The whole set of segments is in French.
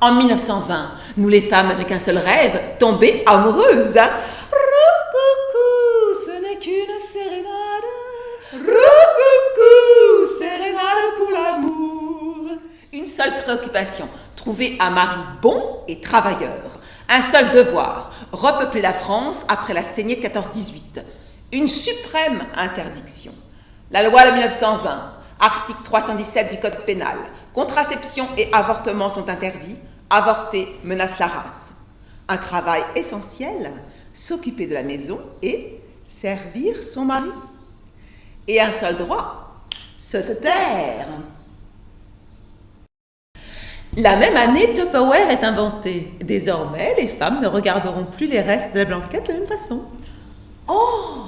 En 1920, nous les femmes avec un seul rêve, tomber amoureuses. Rococo, ce n'est qu'une sérénade. Rococo, sérénade pour l'amour. Une seule préoccupation, trouver un mari bon et travailleur. Un seul devoir, repeupler la France après la saignée de 14-18. Une suprême interdiction. La loi de 1920, article 317 du Code pénal. Contraception et avortement sont interdits. Avorter menace la race. Un travail essentiel, s'occuper de la maison et servir son mari. Et un seul droit, se taire. La même année, Tupperware est inventé. Désormais, les femmes ne regarderont plus les restes de la blanquette de la même façon. Oh!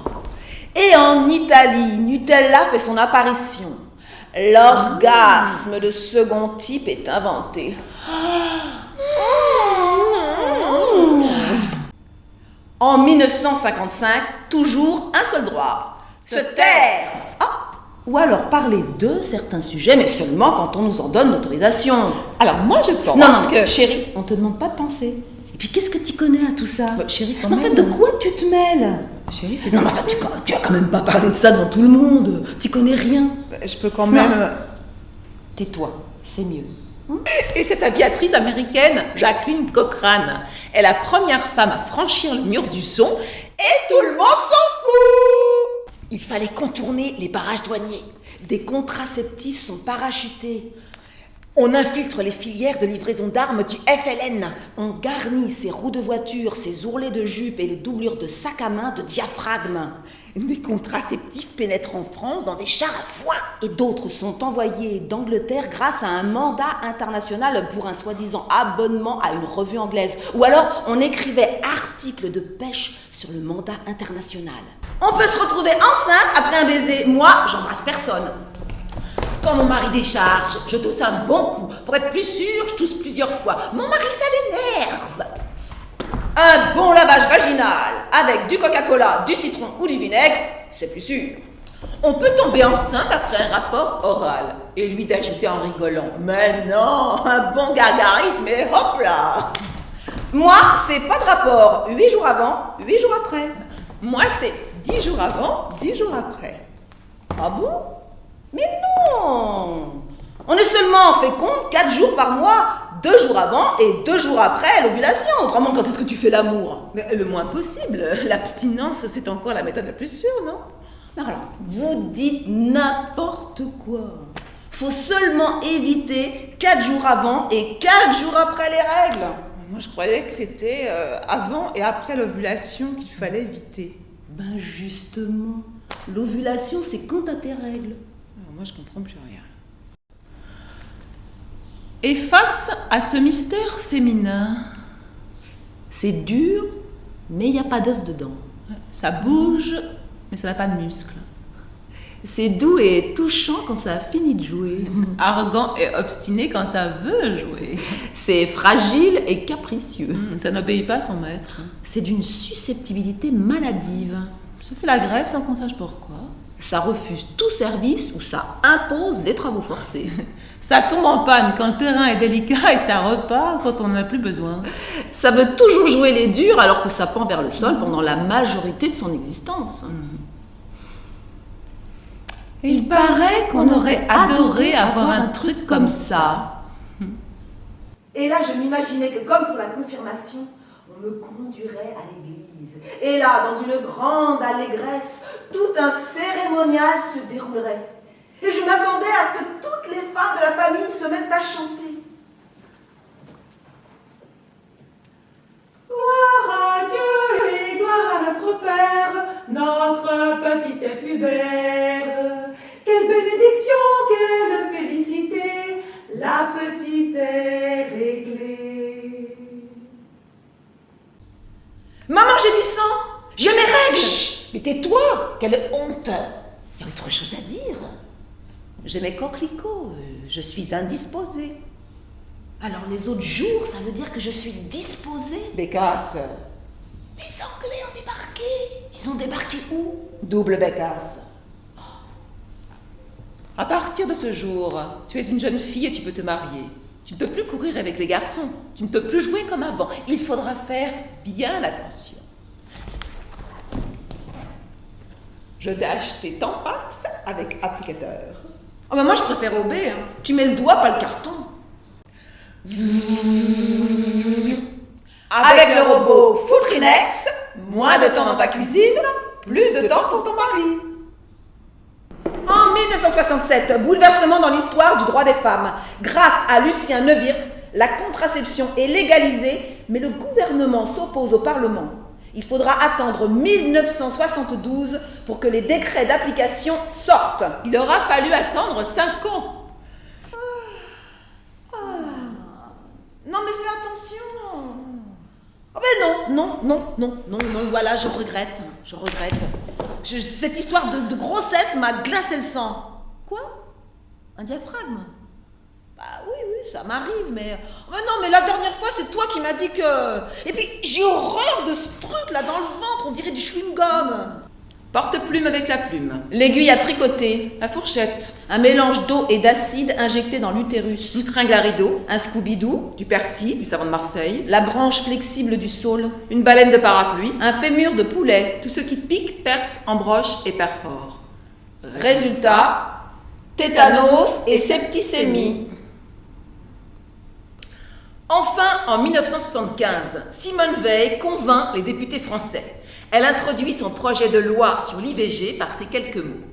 Et en Italie, Nutella fait son apparition. L'orgasme de second type est inventé. En 1955, toujours un seul droit, se taire. Ou alors parler de certains sujets, mais seulement quand on nous en donne l'autorisation. Alors moi je pense Non, que... chérie, on te demande pas de penser. Et puis qu'est-ce que tu connais à tout ça? Chérie, quand Mais même... en fait, de quoi tu te mêles? Chérie, c'est... Non, mais enfin, tu vas quand même pas parler de ça devant tout le monde. Tu connais rien. Je peux quand même... Tais-toi, c'est mieux. Et cette aviatrice américaine, Jacqueline Cochrane, est la première femme à franchir le mur du son et tout le monde s'en fout. Il fallait contourner les barrages douaniers. Des contraceptifs sont parachutés. On infiltre les filières de livraison d'armes du FLN. On garnit ses roues de voiture, ses ourlets de jupe et les doublures de sac à main de diaphragme. Des contraceptifs pénètrent en France dans des chars à foin. Et d'autres sont envoyés d'Angleterre grâce à un mandat international pour un soi-disant abonnement à une revue anglaise. Ou alors, on écrivait articles de pêche sur le mandat international. On peut se retrouver enceinte après un baiser. Moi, j'embrasse personne. Quand mon mari décharge, je tousse un bon coup. Pour être plus sûre, je tousse plusieurs fois. Mon mari, ça l'énerve. Un bon lavage vaginal avec du Coca-Cola, du citron ou du vinaigre, c'est plus sûr. On peut tomber enceinte après un rapport oral. Et lui d'ajouter en rigolant, mais non, un bon gargarisme et hop là. Moi, c'est pas de rapport. 8 jours avant, 8 jours après. Moi, c'est 10 jours avant, 10 jours après. Ah bon? Mais non! On est seulement féconde 4 jours par mois, 2 jours avant et 2 jours après l'ovulation. Autrement, quand est-ce que tu fais l'amour? Mais le moins possible. L'abstinence, c'est encore la méthode la plus sûre, non? Mais alors, vous dites n'importe quoi. Faut seulement éviter 4 jours avant et 4 jours après les règles. Moi, je croyais que c'était avant et après l'ovulation qu'il fallait éviter. Ben justement, l'ovulation, c'est quand t'as tes règles. Alors moi, je comprends plus rien. Et face à ce mystère féminin, c'est dur, mais il n'y a pas d'os dedans. Ça bouge, mais ça n'a pas de muscles. C'est doux et touchant quand ça a fini de jouer. Arrogant et obstiné quand ça veut jouer. C'est fragile et capricieux. Ça n'obéit pas à son maître. C'est d'une susceptibilité maladive. Ça fait la grève sans qu'on sache pourquoi. Ça refuse tout service ou ça impose des travaux forcés. Ça tombe en panne quand le terrain est délicat et ça repart quand on n'en a plus besoin. Ça veut toujours jouer les durs alors que ça pend vers le sol pendant la majorité de son existence. Il paraît qu'on aurait adoré avoir un truc comme ça. Et là, je m'imaginais que comme pour la confirmation, on me conduirait à l'église. Et là, dans une grande allégresse, tout un cérémonial se déroulerait. Et je m'attendais à ce que toutes les femmes de la famille se mettent à chanter. Gloire à Dieu et gloire à notre Père, notre petite pubère. Quelle bénédiction, quelle félicité, la petite est réglée. Maman, j'ai du sang! J'ai mes règles! Chut, mais tais-toi! Quelle honte! Il y a autre chose à dire. J'ai mes coquelicots, je suis indisposée. Alors les autres jours, ça veut dire que je suis disposée? Bécasse. Les Anglais ont débarqué. Ils ont débarqué où? Double bécasse. À partir de ce jour, tu es une jeune fille et tu peux te marier. Tu ne peux plus courir avec les garçons. Tu ne peux plus jouer comme avant. Il faudra faire bien attention. Je t'ai acheté Tampax avec applicateur. Oh bah moi je préfère OB, hein. Tu mets le doigt, pas le carton. Avec le robot Footrinex, moins de temps dans ta cuisine, plus de temps pour ton mari. En 1967, bouleversement dans l'histoire du droit des femmes. Grâce à Lucien Neuwirth, la contraception est légalisée, mais le gouvernement s'oppose au Parlement. Il faudra attendre 1972 pour que les décrets d'application sortent. Il aura fallu attendre 5 ans. Non mais fais attention. Oh ben non, voilà, je regrette. Cette histoire de grossesse m'a glacé le sang. Quoi? Un diaphragme? Bah oui, ça m'arrive, mais... Oh ben non, mais la dernière fois, c'est toi qui m'as dit que... Et puis, j'ai horreur de ce truc là dans le ventre, on dirait du chewing-gum. Porte-plume avec la plume. L'aiguille à tricoter. La fourchette. Un mélange d'eau et d'acide injecté dans l'utérus. Une tringle à rideau. Un Scooby-Doo. Du persil, du savon de Marseille. La branche flexible du saule. Une baleine de parapluie. Un fémur de poulet. Tout ce qui pique, perce, embroche et perfore. Résultat, tétanos et septicémie. Enfin, en 1975, Simone Veil convainc les députés français. Elle introduit son projet de loi sur l'IVG par ces quelques mots.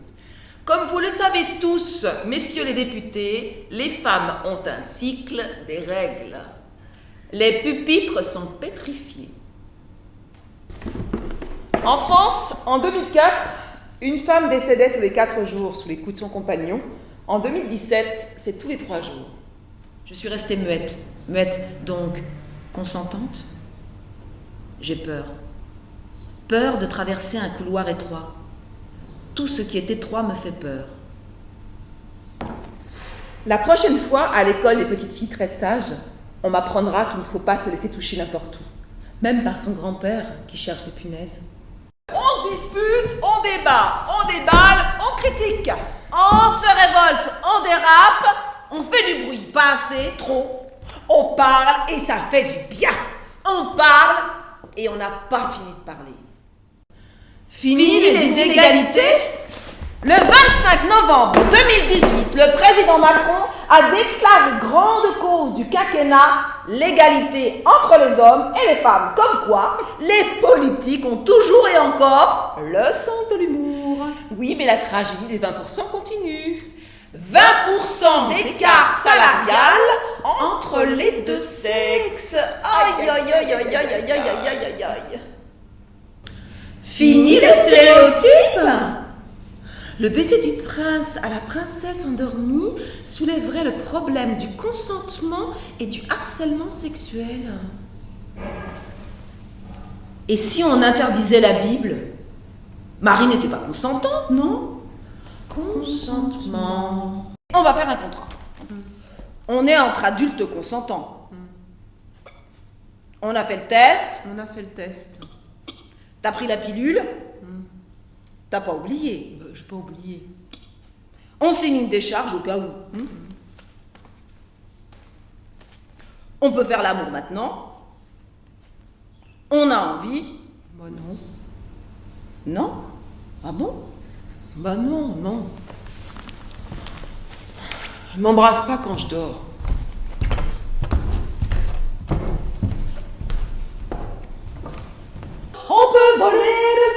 Comme vous le savez tous, messieurs les députés, les femmes ont un cycle des règles. Les pupitres sont pétrifiés. En France, en 2004, une femme décédait tous les 4 jours sous les coups de son compagnon. En 2017, c'est tous les 3 jours. Je suis restée muette. Muette, donc consentante. J'ai peur. Peur de traverser un couloir étroit. Tout ce qui est étroit me fait peur. La prochaine fois, à l'école des petites filles très sages, on m'apprendra qu'il ne faut pas se laisser toucher n'importe où, même par son grand-père qui cherche des punaises. On se dispute, on débat, on déballe, on critique. On se révolte, on dérape, on fait du bruit, pas assez, trop. On parle et ça fait du bien. On parle et on n'a pas fini de parler. Fini les inégalités? Le 25 novembre 2018, le président Macron a déclaré grande cause du quinquennat l'égalité entre les hommes et les femmes. Comme quoi, les politiques ont toujours et encore le sens de l'humour. Oui, mais la tragédie des 20% continue. 20% d'écart salarial entre les deux sexes. Aïe, aïe, aïe, aïe, aïe, aïe, aïe, aïe, aïe, aïe. Fini les stéréotypes. Le baiser du prince à la princesse endormie soulèverait le problème du consentement et du harcèlement sexuel. Et si on interdisait la Bible? Marie n'était pas consentante, non? Consentement. On va faire un contrat. On est entre adultes consentants. On a fait le test. On a fait le test. T'as pris la pilule. T'as pas oublié. J'ai pas oublié. On signe une décharge au cas où. On peut faire l'amour maintenant. On a envie. Bah non. Non? Ah bon? Bah non. Je m'embrasse pas quand je dors. On peut voler le